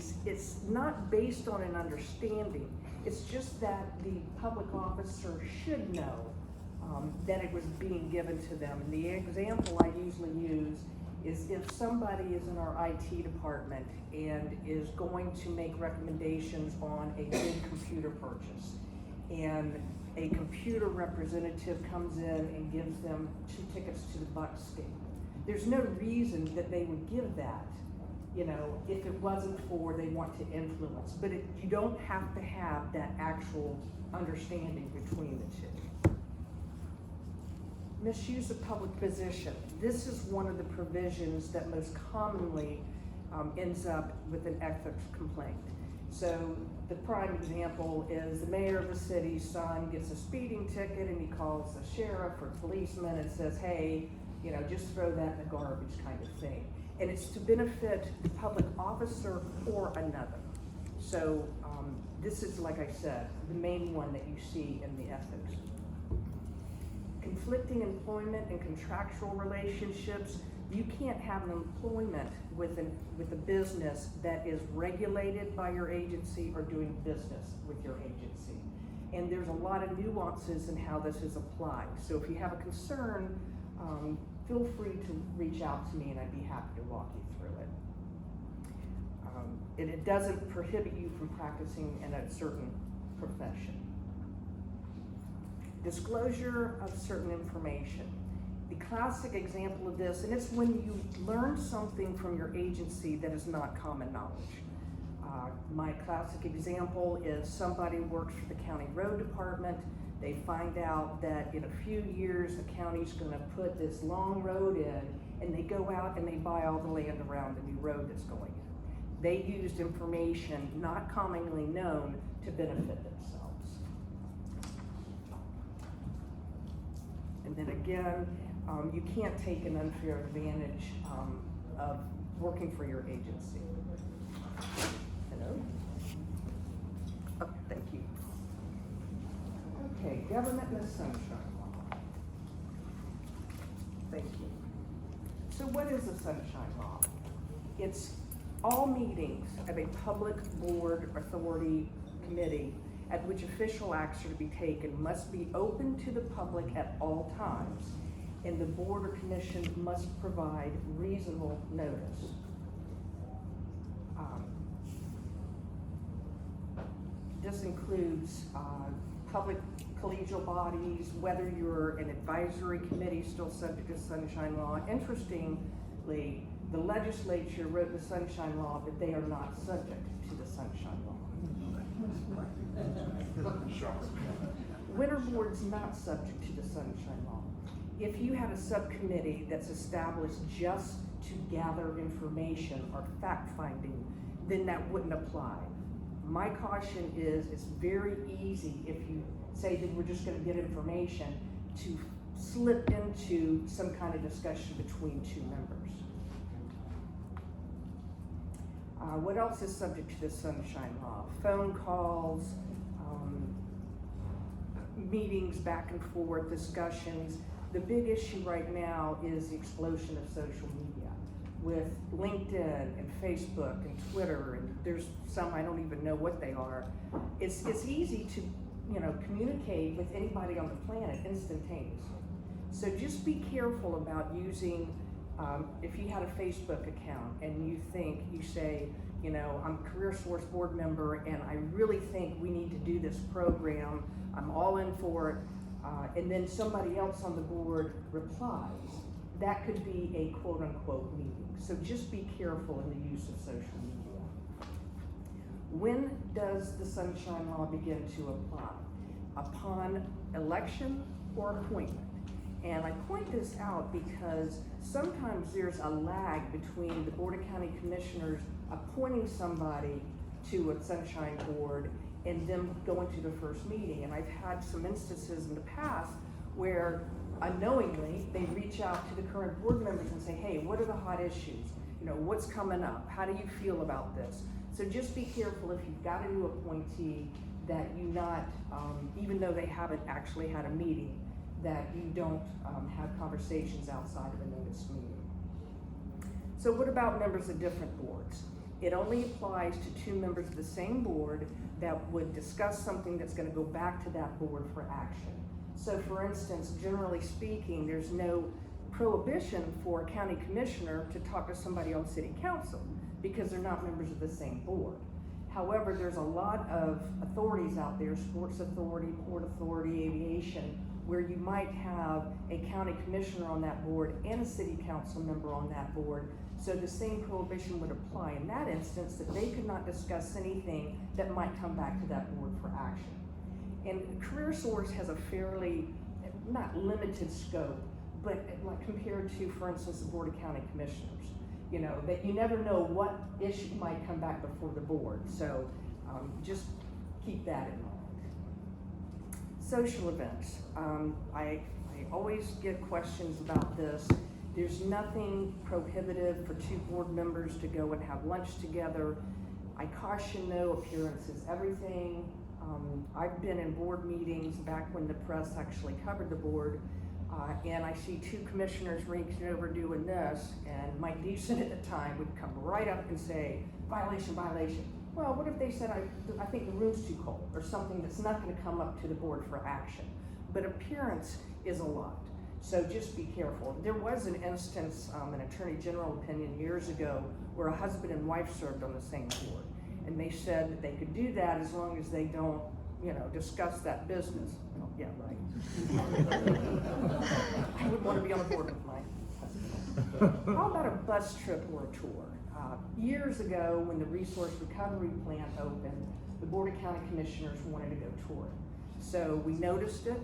case, it's not based on an understanding. It's just that the public officer should know that it was being given to them. And the example I usually use is if somebody is in our IT department and is going to make recommendations on a big computer purchase, and a computer representative comes in and gives them 2 tickets to the Bucks game. There's no reason that they would give that, you know, if it wasn't for they want to influence. But you don't have to have that actual understanding between the two. Misuse of public position. This is one of the provisions that most commonly ends up with an ethics complaint. So the prime example is the mayor of the city's son gets a speeding ticket and he calls the sheriff or policeman and says, hey, you know, just throw that in the garbage kind of thing. And it's to benefit the public officer or another. So this is, like I said, the main one that you see in the ethics. Conflicting employment and contractual relationships. You can't have an employment with a business that is regulated by your agency or doing business with your agency. And there's a lot of nuances in how this is applied. So if you have a concern, feel free to reach out to me and I'd be happy to walk you through it. And it doesn't prohibit you from practicing in a certain profession. Disclosure of certain information. The classic example of this, and it's when you learn something from your agency that is not common knowledge. My classic example is somebody works for the county road department. They find out that in a few years the county's going to put this long road in, and they go out and they buy all the land around the new road that's going in. They used information not commonly known to benefit themselves. And then again, you can't take an unfair advantage of working for your agency. Hello? Oh, thank you. Okay, government and the sunshine law. Thank you. So what is the sunshine law? It's all meetings of a public board, authority, committee at which official acts are to be taken must be open to the public at all times, and the board or commission must provide reasonable notice. This includes public collegial bodies, whether you're an advisory committee still subject to sunshine law. Interestingly, the legislature wrote the sunshine law, but they are not subject to the sunshine law. Winter board's not subject to the sunshine law. If you had a subcommittee that's established just to gather information or fact-finding, then that wouldn't apply. My caution is it's very easy if you say that we're just going to get information to slip into some kind of discussion between two members. What else is subject to the sunshine law? Phone calls, meetings back and forth, discussions. The big issue right now is the explosion of social media with LinkedIn and Facebook and Twitter, and there's some I don't even know what they are. It's easy to, you know, communicate with anybody on the planet instantaneously. So just be careful about using, if you had a Facebook account and you say, you know, I'm a CareerSource board member and I really think we need to do this program, I'm all in for it, and then somebody else on the board replies, that could be a quote-unquote meeting. So just be careful in the use of social media. When does the sunshine law begin to apply? Upon election or appointment. And I point this out because sometimes there's a lag between the Board of County Commissioners appointing somebody to a sunshine board and them going to the first meeting. And I've had some instances in the past where unknowingly they reach out to the current board members and say, hey, what are the hot issues? You know, what's coming up? How do you feel about this? So just be careful if you've got a new appointee that you not, even though they haven't actually had a meeting, that you don't have conversations outside of a notice meeting. So what about members of different boards? It only applies to 2 members of the same board that would discuss something that's gonna go back to that board for action. So for instance, generally speaking, there's no prohibition for a county commissioner to talk to somebody on city council because they're not members of the same board. However, there's a lot of authorities out there, sports authority, port authority, aviation, where you might have a county commissioner on that board and a city council member on that board. So the same prohibition would apply in that instance, that they could not discuss anything that might come back to that board for action. And CareerSource has a fairly, not limited scope, but like compared to, for instance, the Board of County Commissioners. You know, that you never know what issue might come back before the board. So just keep that in mind. Social events. I always get questions about this. There's nothing prohibitive for 2 board members to go and have lunch together. I caution, no, appearance is everything. I've been in board meetings back when the press actually covered the board, and I see 2 commissioners reaching over doing this, and Mike Deason at the time would come right up and say, violation, violation. Well, what if they said, I think the room's too cold, or something that's not gonna come up to the board for action. But appearance is a lot, so just be careful. There was an instance, an attorney general opinion years ago, where a husband and wife served on the same board. And they said that they could do that as long as they don't, you know, discuss that business. Oh, yeah, right. I would want to be on a board with my husband. How about a bus trip or a tour? Years ago, when the Resource Recovery Plant opened, the Board of County Commissioners wanted to go tour it. So we noticed it.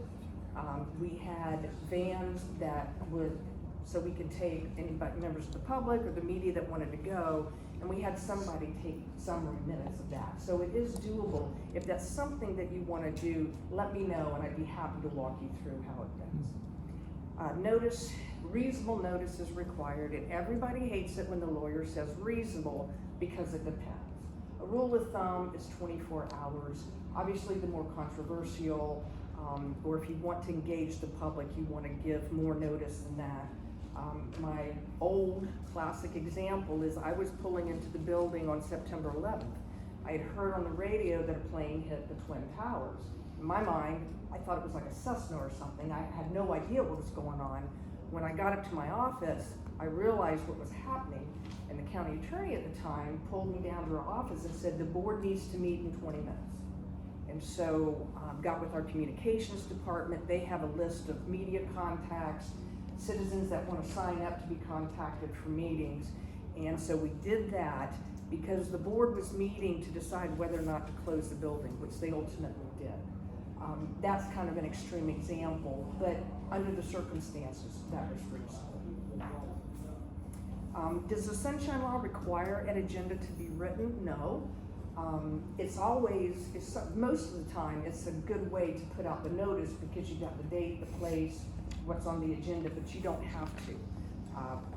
We had vans that would, so we could take anybody, members of the public or the media that wanted to go, and we had somebody take summary minutes of that. So it is doable. If that's something that you want to do, let me know, and I'd be happy to walk you through how it goes. Reasonable notice is required, and everybody hates it when the lawyer says reasonable because it depends. A rule of thumb is 24 hours. Obviously, the more controversial, or if you want to engage the public, you want to give more notice than that. My old classic example is I was pulling into the building on September 11th. I had heard on the radio that a plane hit the Twin Towers. In my mind, I thought it was like a Cessna or something. I had no idea what was going on. When I got up to my office, I realized what was happening, and the county attorney at the time pulled me down to her office and said, the board needs to meet in 20 minutes. And so got with our communications department. They have a list of media contacts, citizens that want to sign up to be contacted for meetings. And so we did that because the board was meeting to decide whether or not to close the building, which they ultimately did. That's kind of an extreme example, but under the circumstances, that was reasonable. Does the Sunshine Law require an agenda to be written? No. Most of the time, it's a good way to put out the notice because you got the date, the place, what's on the agenda, but you don't have to.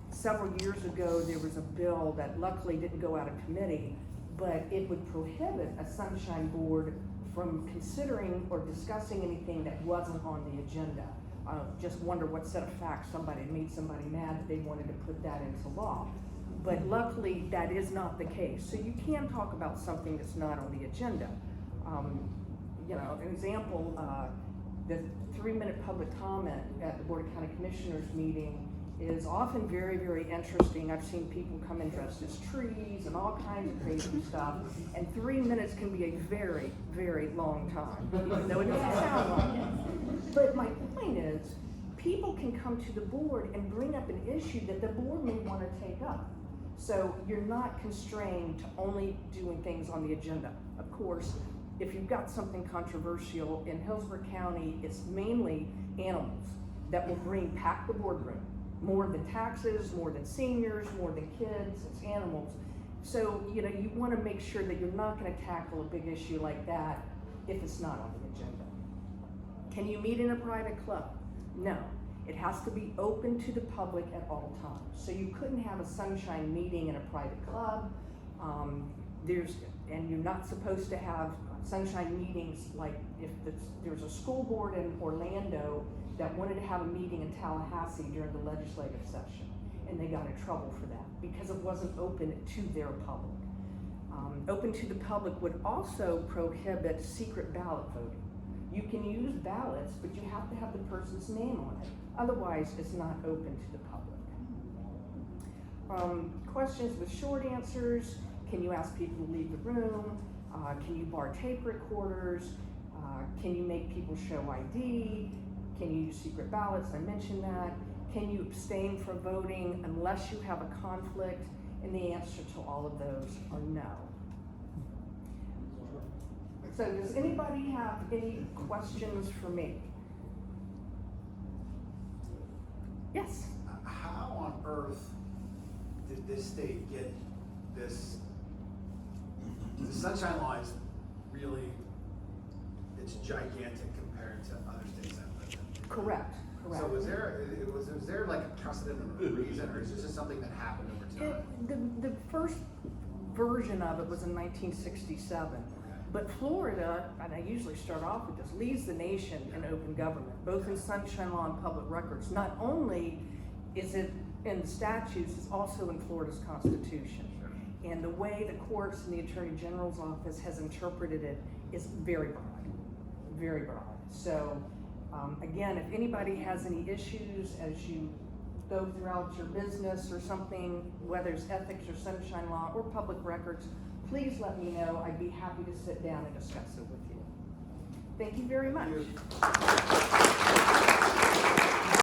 Several years ago, there was a bill that luckily didn't go out of committee, but it would prohibit a Sunshine Board from considering or discussing anything that wasn't on the agenda. Just wonder what set of facts somebody made somebody mad that they wanted to put that into law. But luckily, that is not the case. So you can talk about something that's not on the agenda. You know, an example, the 3-minute public comment at the Board of County Commissioners meeting is often very, very interesting. I've seen people come in dressed as trees and all kinds of crazy stuff, and 3 minutes can be a very, very long time, even though it doesn't sound like it. But my point is, people can come to the board and bring up an issue that the board may want to take up. So you're not constrained to only doing things on the agenda. Of course, if you've got something controversial in Hillsborough County, it's mainly animals that will pack the boardroom. More than taxes, more than seniors, more than kids, it's animals. So, you know, you want to make sure that you're not going to tackle a big issue like that if it's not on the agenda. Can you meet in a private club? No. It has to be open to the public at all times. So you couldn't have a sunshine meeting in a private club. And you're not supposed to have sunshine meetings like if there's a school board in Orlando that wanted to have a meeting in Tallahassee during the legislative session, and they got in trouble for that because it wasn't open to their public. Open to the public would also prohibit secret ballot voting. You can use ballots, but you have to have the person's name on it. Otherwise, it's not open to the public. Questions with short answers. Can you ask people to leave the room? Can you bar tape recorders? Can you make people show ID? Can you use secret ballots? I mentioned that. Can you abstain from voting unless you have a conflict? And the answer to all of those are no. So does anybody have any questions for me? Yes? How on earth did this state get this? The Sunshine Law is really, it's gigantic compared to other states I've lived in. Correct. So was there like a precedent or a reason, or is this just something that happened over time? The first version of it was in 1967. But Florida, and I usually start off with this, leads the nation in open government, both in Sunshine Law and public records. Not only is it in the statutes, it's also in Florida's Constitution. And the way the courts and the Attorney General's office has interpreted it is very broad, very broad. So again, if anybody has any issues as you go throughout your business or something, whether it's ethics or Sunshine Law or public records, please let me know. I'd be happy to sit down and discuss it with you. Thank you very much.